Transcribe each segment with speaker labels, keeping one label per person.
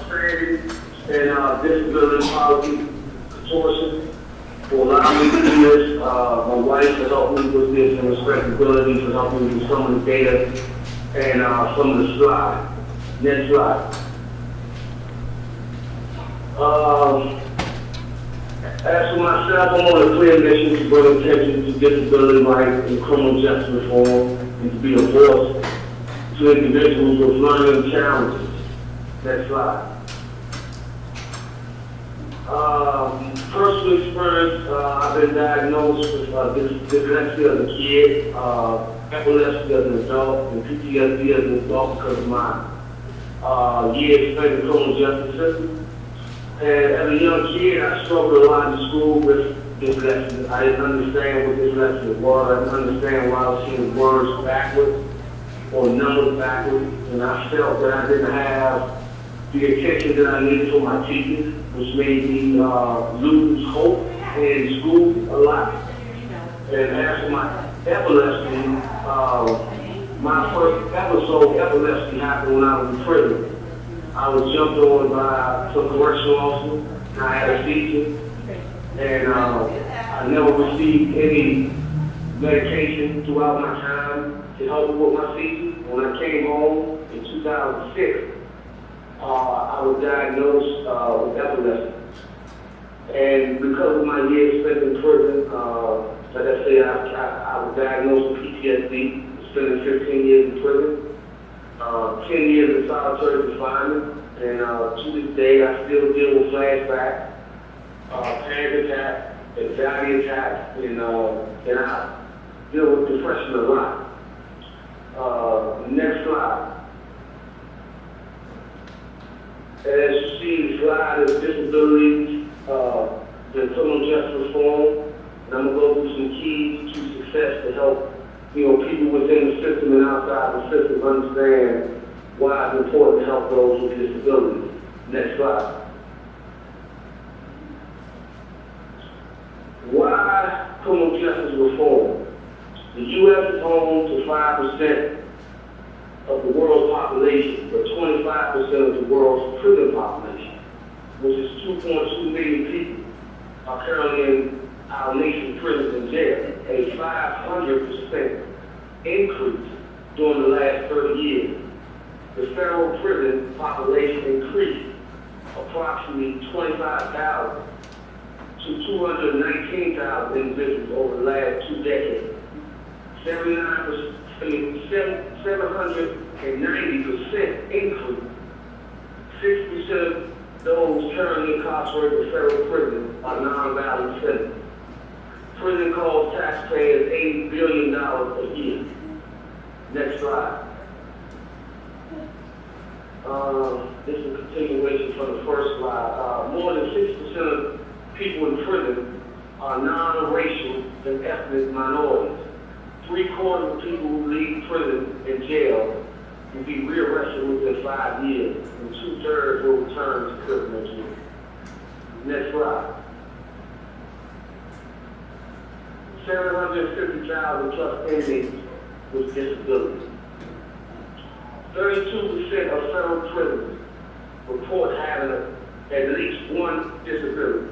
Speaker 1: training and disability policy consortium for allowing me to do this. My wife has helped me with this and responsibility for helping me with some of the data and some of the slides. Next slide. As for myself, I'm on a clear mission to bring attention to disability rights and criminal justice reform and to be a voice to individuals with learning challenges. Next slide. Personal experience, I've been diagnosed with dyslexia as a kid, epilepsy as an adult, and PTSD as an adult because of my years spent in the criminal justice system. And as a young kid, I struggled a lot in school with dyslexia. I didn't understand what dyslexia was. I didn't understand why I was seeing words backwards or numbers backwards. And I felt that I didn't have the attention that I needed from my teachers, which made me lose hope in school a lot. And as for my epilepsy, my first episode of epilepsy happened when I was in prison. I was jumped on by some correctional officer, and I had a seizure, and I never received any medication throughout my time to help me with my seizure. When I came home in 2006, I was diagnosed with epilepsy. And because of my years spent in prison, like I say, I was diagnosed with PTSD, spending 15 years in prison. 10 years in solitary confinement, and to this day I still deal with flashbacks, panic attacks, anxiety attacks, and I deal with depression a lot. Next slide. As you see, the slide is disabilities, the criminal justice reform, and I'm going to go through some keys to success to help people within the system and outside the system understand why it's important to help those with disabilities. Next slide. Why criminal justice reform? The U.S. is home to 5% of the world's population, but 25% of the world's prison population, which is 2.2 million people, are currently in our nation's prisons and jails, a 500% increase during the last 30 years. The federal prison population increased approximately 25,000 to 219,000 individuals over the last 2 decades. 790% increase. 60% of those currently incarcerated in federal prison are non-violent citizens. Prison costs taxpayers $80 billion a year. Next slide. This is a continuation from the first slide. More than 60% of people in prison are non-racial and ethnic minorities. 3/4 of people who leave prison and jail will be rearrested within 5 years, and 2/3 will return to prison next year. Next slide. 750,000 plus inmates with disabilities. 32% of federal prisons report having at least one disability.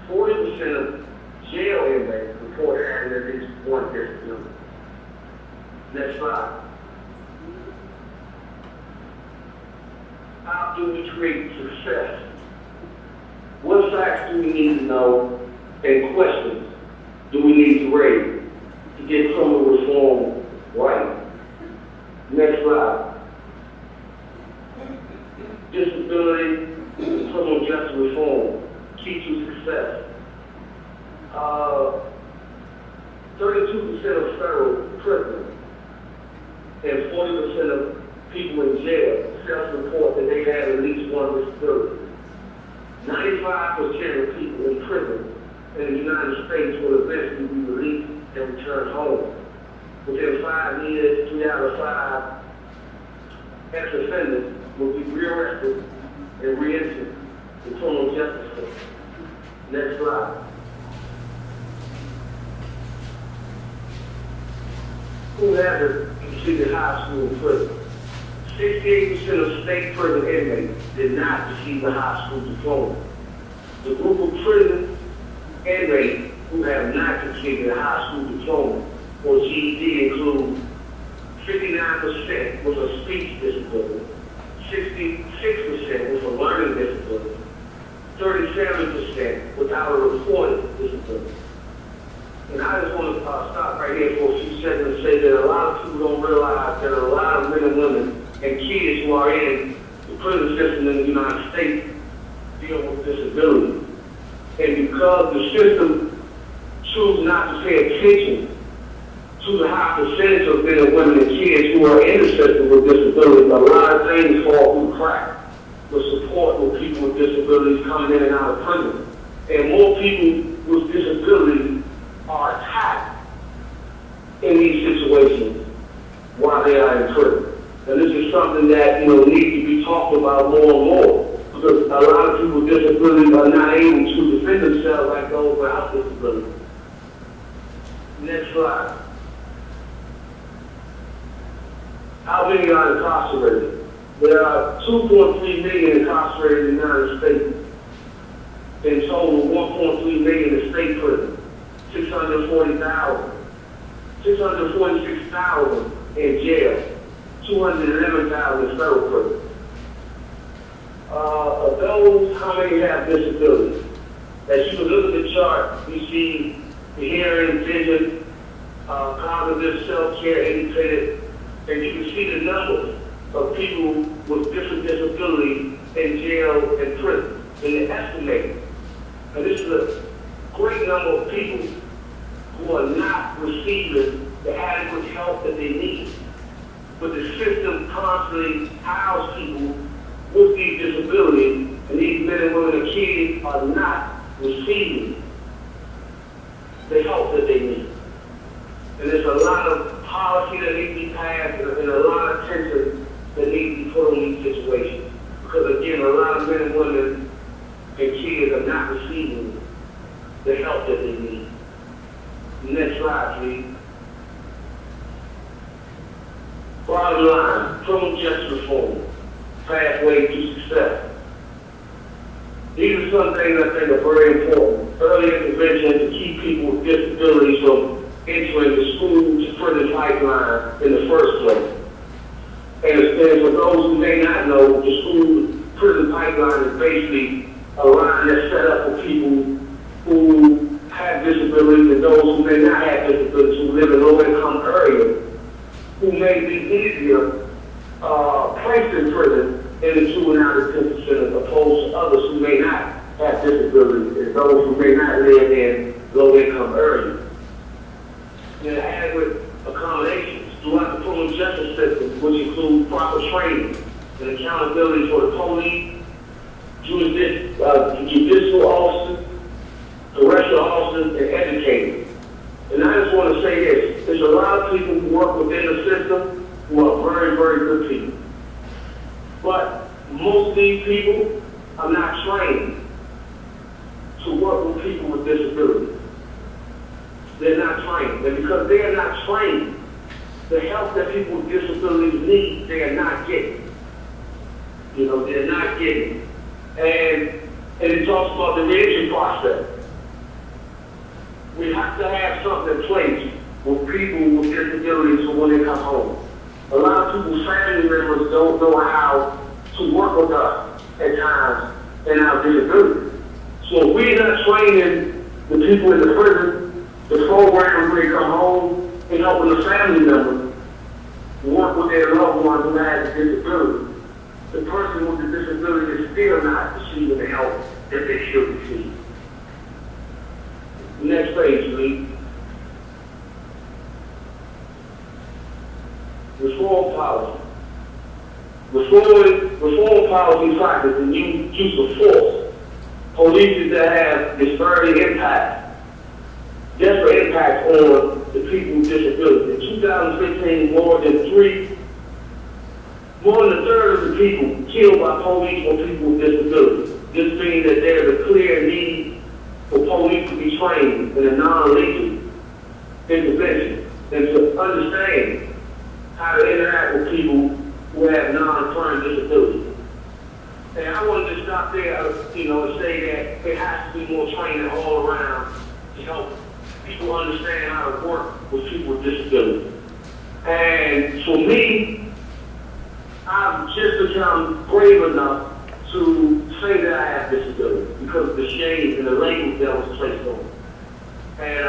Speaker 1: 40% of jail inmates report having at least one disability. Next slide. How do we create success? What facts do we need to know and questions do we need to raise to get criminal reform right? Next slide. Disability and criminal justice reform, key to success. 32% of federal prisoners and 40% of people in jail self-report that they have at least one disability. 95% of people in prison in the United States will eventually be released and return home. Within 5 years, 3 out of 5 ex-offenders will be rearrested and re-entered the criminal justice system. Next slide. Who hasn't completed high school and prison? 68% of state prison inmates did not receive a high school diploma. The group of prison inmates who have not completed a high school diploma or GED include 59% with a speech disability, 66% with a learning disability, 37% without a reported disability. And I just want to stop right here for a few seconds and say that a lot of people don't realize that a lot of men and women and kids who are in the prison system in the United States deal with disability. And because the system chooses not to pay attention to the high percentage of men and women and kids who are in the system with disabilities, a lot of things fall through the crack with support with people with disabilities coming in and out of prison. And more people with disabilities are attacked in these situations while they are in prison. And this is something that, needs to be talked about more and more, because a lot of people with disabilities are not able to defend themselves like those without disabilities. Next slide. How many are incarcerated? There are 2.3 million incarcerated in the United States. In total, 1.3 million in state prison, 640,000, 646,000 in jail, 211,000 in federal prison. Of those, how many have disabilities? As you can look at the chart, you see the hearing, vision, cognitive, self-care, independent, and you can see the numbers of people with different disabilities in jail and prison. And they're estimated. And this is a great number of people who are not receiving the adequate help that they need. But the system constantly house people with these disabilities, and these men and women and kids are not receiving the help that they need. And there's a lot of policy that needs to be passed and a lot of attention that needs to be put on these situations. Because again, a lot of men and women and kids are not receiving the help that they need. Next slide, please. Bottom line, criminal justice reform, pathway to success. These are some things I think are very important. Early intervention to keep people with disabilities from entering the school to prison pipeline in the first place. And for those who may not know, the school prison pipeline is basically a line that's set up for people who have disabilities and those who may not have disabilities, who live in low-income areas, who may be easier placed in prison in the juvenile detention center opposed to others who may not have disabilities and those who may not live in low-income areas. And adequate accommodations throughout the criminal justice system, which include proper training and accountability for the police, judicial officers, correctional officers, and educators. And I just want to say this, there's a lot of people who work within the system who are very, very good people. But most of these people are not trained to work with people with disabilities. They're not trained. And because they are not trained, the help that people with disabilities need, they are not getting. They're not getting. And it talks about the reentry process. We have to have something in place with people with disabilities for when they come home. A lot of people's family members don't know how to work with us at times in our disability. So if we're not training the people in the prison, the program when they come home, and helping the family members work with their loved one who has a disability, the person with the disability is still not receiving the help that they should receive. Next page, please. Reform policy. Reform policy practice and use of force. Policies that have disparate impact, desperate impact on the people with disabilities. In 2015, more than a third of the people killed by police were people with disabilities. This means that there's a clear need for police to be trained in a non-lethal intervention and to understand how to interact with people who who have non-occurring disabilities. And I wanted to stop there, and say that there has to be more training all around to help people understand how to work with people with disabilities. And for me, I've just become brave enough to say that I have disability because of the shame and the label that was placed on me. And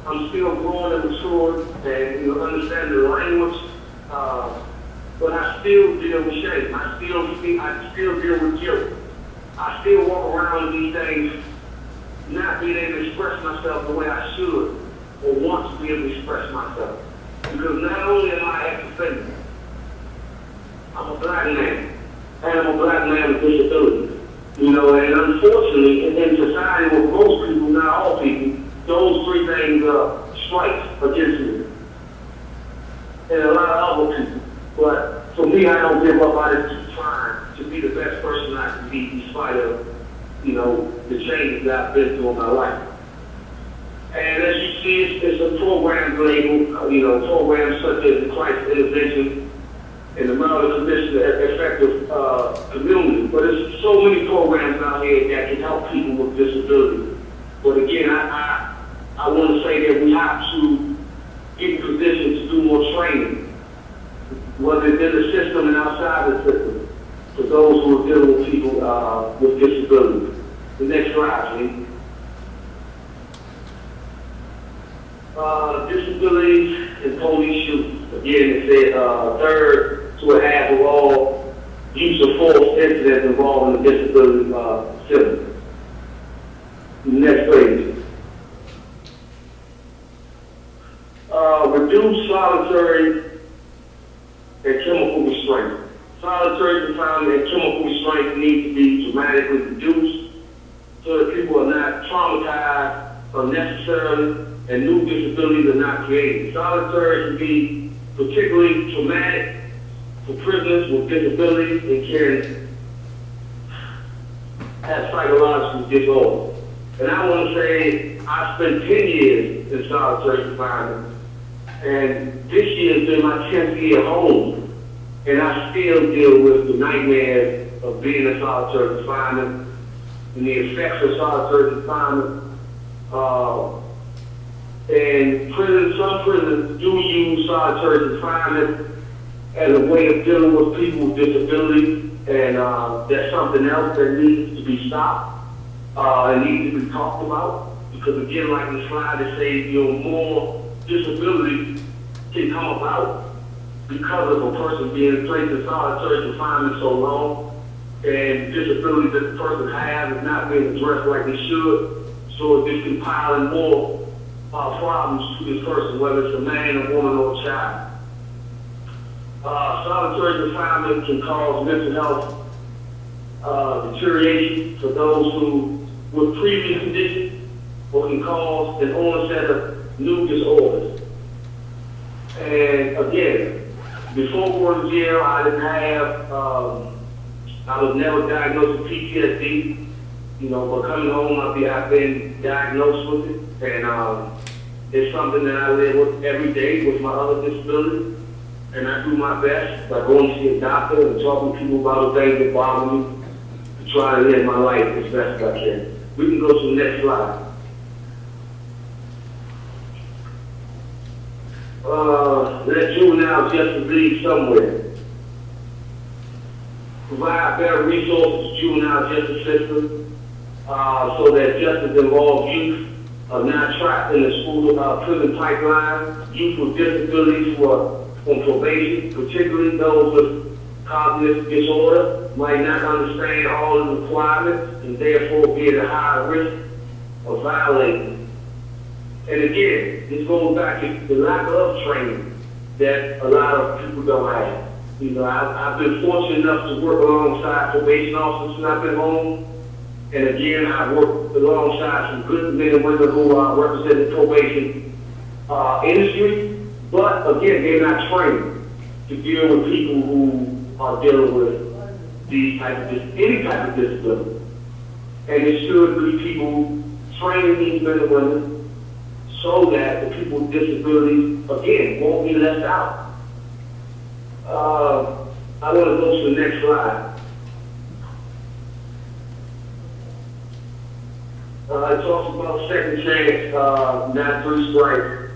Speaker 1: I'm still growing and maturing and understanding the language, but I still deal with shame. I still deal with guilt. I still walk around with these things, not being able to express myself the way I should or want to be able to express myself. Because not only am I ex-offender, I'm a black man, and I'm a black man with disability. And unfortunately, in society with most people, not all people, those three things are strikes against me. And a lot of other people. But for me, I don't give up. I just keep trying to be the best person I can be in spite of, the changes that I've been through in my life. And as you see, it's a program label, programs such as the Christ Intervention and the Maryland Commission to Effective Community. But there's so many programs out here that can help people with disabilities. But again, I want to say that we have to get in position to do more training, whether it's in the system and outside the system, for those who are dealing with people with disabilities. The next slide, please. Disabilities and police shootings. Again, it said third to a half of all use of force incidents involving the disability system. Next page. Reduce solitary and chemical restraint. Solitary confinement and chemical restraint need to be dramatically reduced so that people are not traumatized unnecessarily and new disabilities are not created. Solitary can be particularly traumatic for prisoners with disabilities and can have psychological disorders. And I want to say I spent 10 years in solitary confinement, and this year has been my 10th year home, and I still deal with the nightmares of being in solitary confinement and the effects of solitary confinement. And some prisons do use solitary confinement as a way of dealing with people with disabilities, and that's something else that needs to be stopped. It needs to be talked about, because again, like the slide, it says, more disabilities can come about because of a person being placed in solitary confinement so long, and disabilities that the person has is not being addressed like they should, so it's compiling more problems to this person, whether it's a man, a woman, or a child. Solitary confinement can cause mental health deterioration for those who with previous conditions, or can cause an onset of new disorders. And again, before going to jail, I didn't have, I was never diagnosed with PTSD. But coming home, I've been diagnosed with it. And it's something that I live with every day with my other disabilities. And I do my best by going to see a doctor and talking to people about the things that bother me to try to live my life as best I can. We can go to the next slide. Let juvenile justice lead somewhere. Provide better resources to juvenile justice system so that justice involved youth are not trapped in the school prison pipeline. Youth with disabilities who are on probation, particularly those with cognitive disorder, might not understand all of the requirements and therefore be at a higher risk of violating. And again, this goes back to the lack of training that a lot of people don't have. I've been fortunate enough to work alongside probation officers since I've been home. And again, I've worked alongside some good men and women who represent the probation industry. But again, they're not trained to deal with people who are dealing with any type of disability. And it should be people training these men and women so that the people with disabilities, again, won't be left out. I want to go to the next slide. It talks about second chance, not three strikes.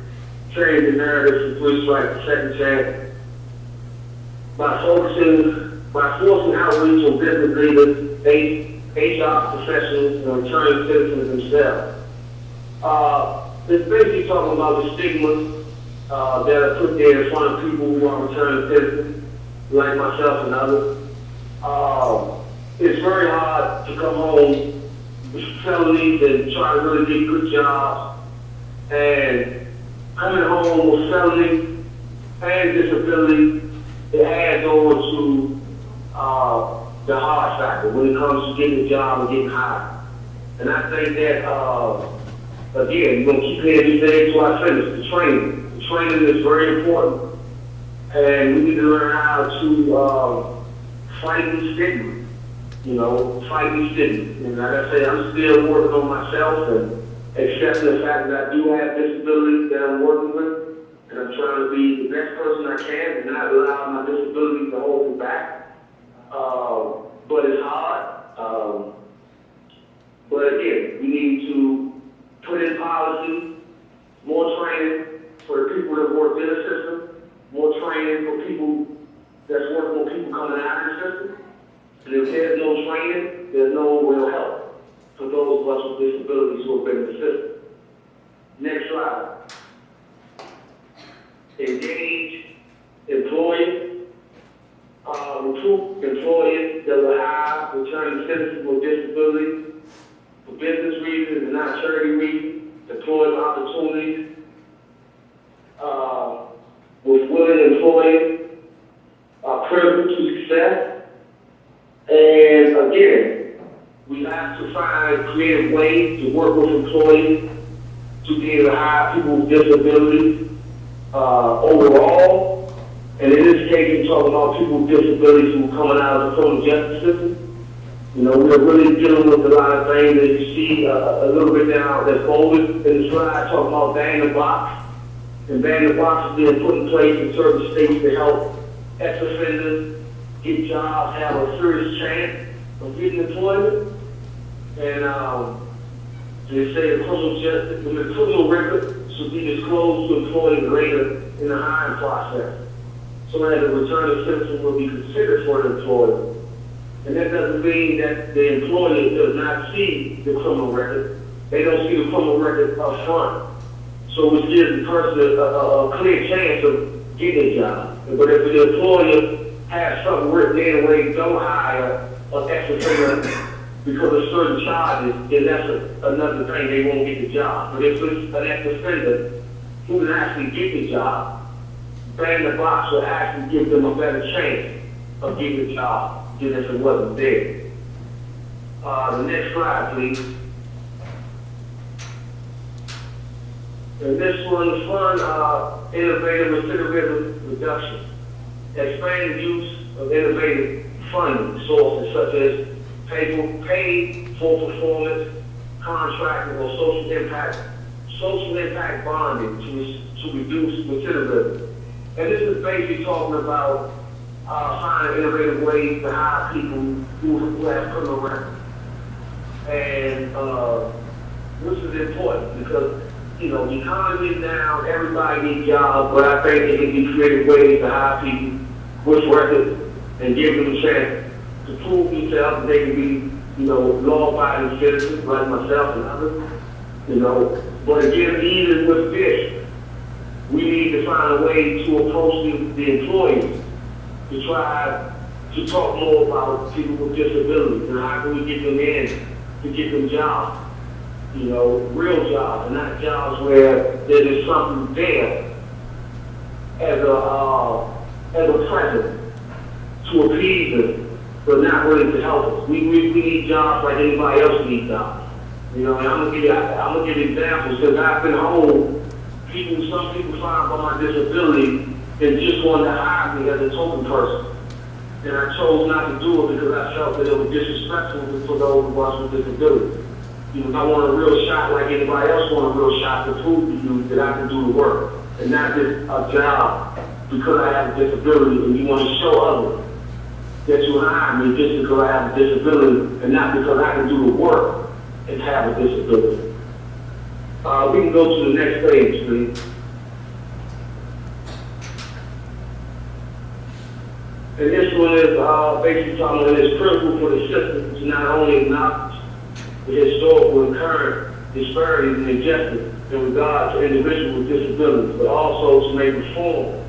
Speaker 1: Change the narrative from three strikes to second chance. By forcing outreach on business leaders, HR professionals, and returning citizens themselves. It's basically talking about the stigmas that are put there in front of people who are returning citizens, like myself and others. It's very hard to come home with felonies and try to really get good jobs. And coming home with felony and disability, it adds on to the hard factor when it comes to getting a job and getting hired. And I think that, again, we're going to keep hearing these days till I finish. The training. The training is very important. And we need to learn how to fight these stigma. Fight these stigma. And like I say, I'm still working on myself and accepting the fact that I do have disabilities that I'm working with. And I'm trying to be the best person I can and not allow my disability to hold me back. But it's hard. But again, we need to put in policy, more training for the people that work in the system, more training for people that's working with people coming out of the system. And if there's no training, there's no real help for those of us with disabilities who have been in the system. Next slide. Engage employers, recruit employers that will hire returning citizens with disabilities for business reasons and not charity reasons, employment opportunities with willing employers are critical to success. And again, we have to find creative ways to work with employees to be able to hire people with disabilities overall. And in this case, we're talking about people with disabilities who are coming out of the criminal justice system. We're really dealing with a lot of things that you see a little bit down that's bolded in the slide, talking about ban the box. And ban the box is being put in place in certain states to help ex-offenders get jobs, have a serious chance of getting employment. And they say the criminal record should be disclosed to employees later in the hiring process, so that the returning citizen will be considered for the employer. And that doesn't mean that the employer does not see the criminal record. They don't see the criminal record up front. So which gives the person a clear chance of getting a job. But if the employer has something written in where they don't hire an ex-offender because of certain charges, then that's another thing, they won't get the job. But if it's an ex-offender who can actually get the job, ban the box will actually give them a better chance of getting the job than if it wasn't there. The next slide, please. And this one is fun, innovative recidivism reduction. Expand the use of innovative funding sources such as pay for performance, contracting, or social impact bonding to reduce recidivism. And this is basically talking about finding innovative ways to hire people who have criminal records. And which is important because, the economy is down, everybody needs jobs, but I think there can be creative ways to hire people with records and give them a chance to prove themselves that they can be, law-abiding citizens like myself and others, But again, even with this, we need to find a way to approach the employees to try to talk more about people with disabilities and how can we get them in to get them jobs, real jobs, and not jobs where there is something there as a present to appease them, but not really to help us. We need jobs like anybody else needs jobs. And I'm gonna give examples because I've been home. Some people find by my disability and just wanted to hire me as a token person. And I chose not to do it because I felt that it was disrespectful for those of us with disabilities. I want a real shot like anybody else want a real shot to prove to you that I can do the work and not just a job because I have a disability and you want to show others that you hire me just because I have a disability and not because I can do the work and have a disability. We can go to the next page, please. And this one is basically talking about it's critical for the system to not only acknowledge the historical and current disparities and injustice in regard to individuals with disabilities, but also to make reform.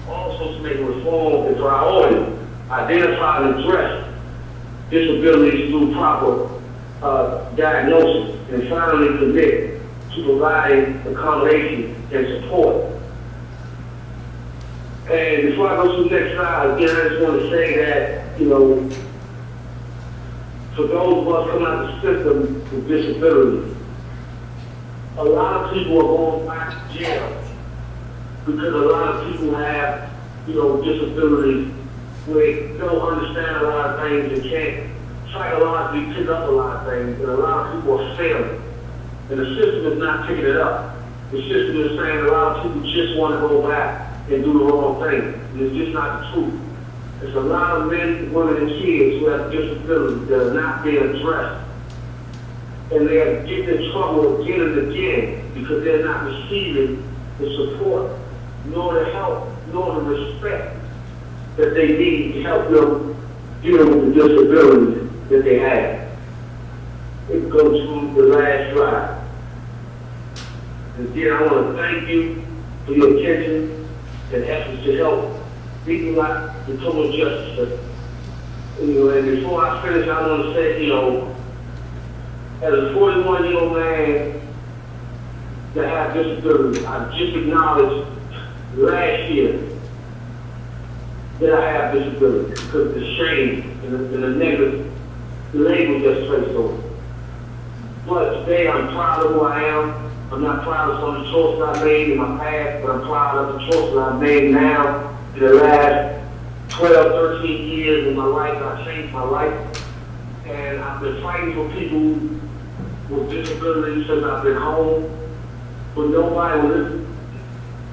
Speaker 1: Also to make reform a priority, identify and address disabilities through proper diagnosis, and finally commit to providing accommodation and support. And before I go to the next slide, again, I just want to say that, you know, for those of us coming out of the system with disabilities, a lot of people are going back to jail because a lot of people have, you know, disabilities where they don't understand a lot of things and can't psychologically pick up a lot of things, and a lot of people are failing. And the system is not picking it up. The system is saying a lot of people just want to go back and do the wrong thing. And it's just not the truth. There's a lot of men, women, and kids who have disabilities that are not being addressed. And they are getting in trouble again and again because they're not receiving the support, nor the help, nor the respect that they need to help them deal with the disabilities that they have. Let's go to the last slide. And again, I want to thank you for your attention and efforts to help people like the total justice. You know, and before I finish, I want to say, you know, as a 41-year-old man that has disabilities, I just acknowledged last year that I have disability because of the shame and the negative label that's placed on it. But today I'm proud of who I am. I'm not proud of some of the choices I made in my past, but I'm proud of the choices I've made now in the last 12, 13 years in my life. I've changed my life. And I've been fighting for people with disabilities since I've been home, but nobody would listen.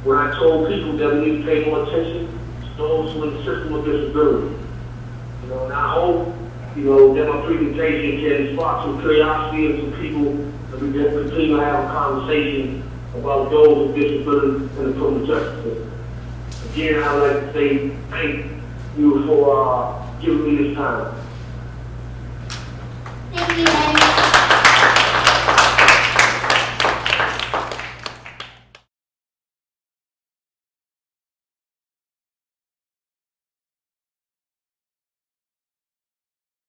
Speaker 1: When I told people that we need to pay more attention to those who are in the system of disability. You know, and I hope, you know, that my presentation can spark some curiosity in some people, that we can continue to have a conversation about those with disabilities and the criminal justice system. Again, I would like to say thank you for giving me this time.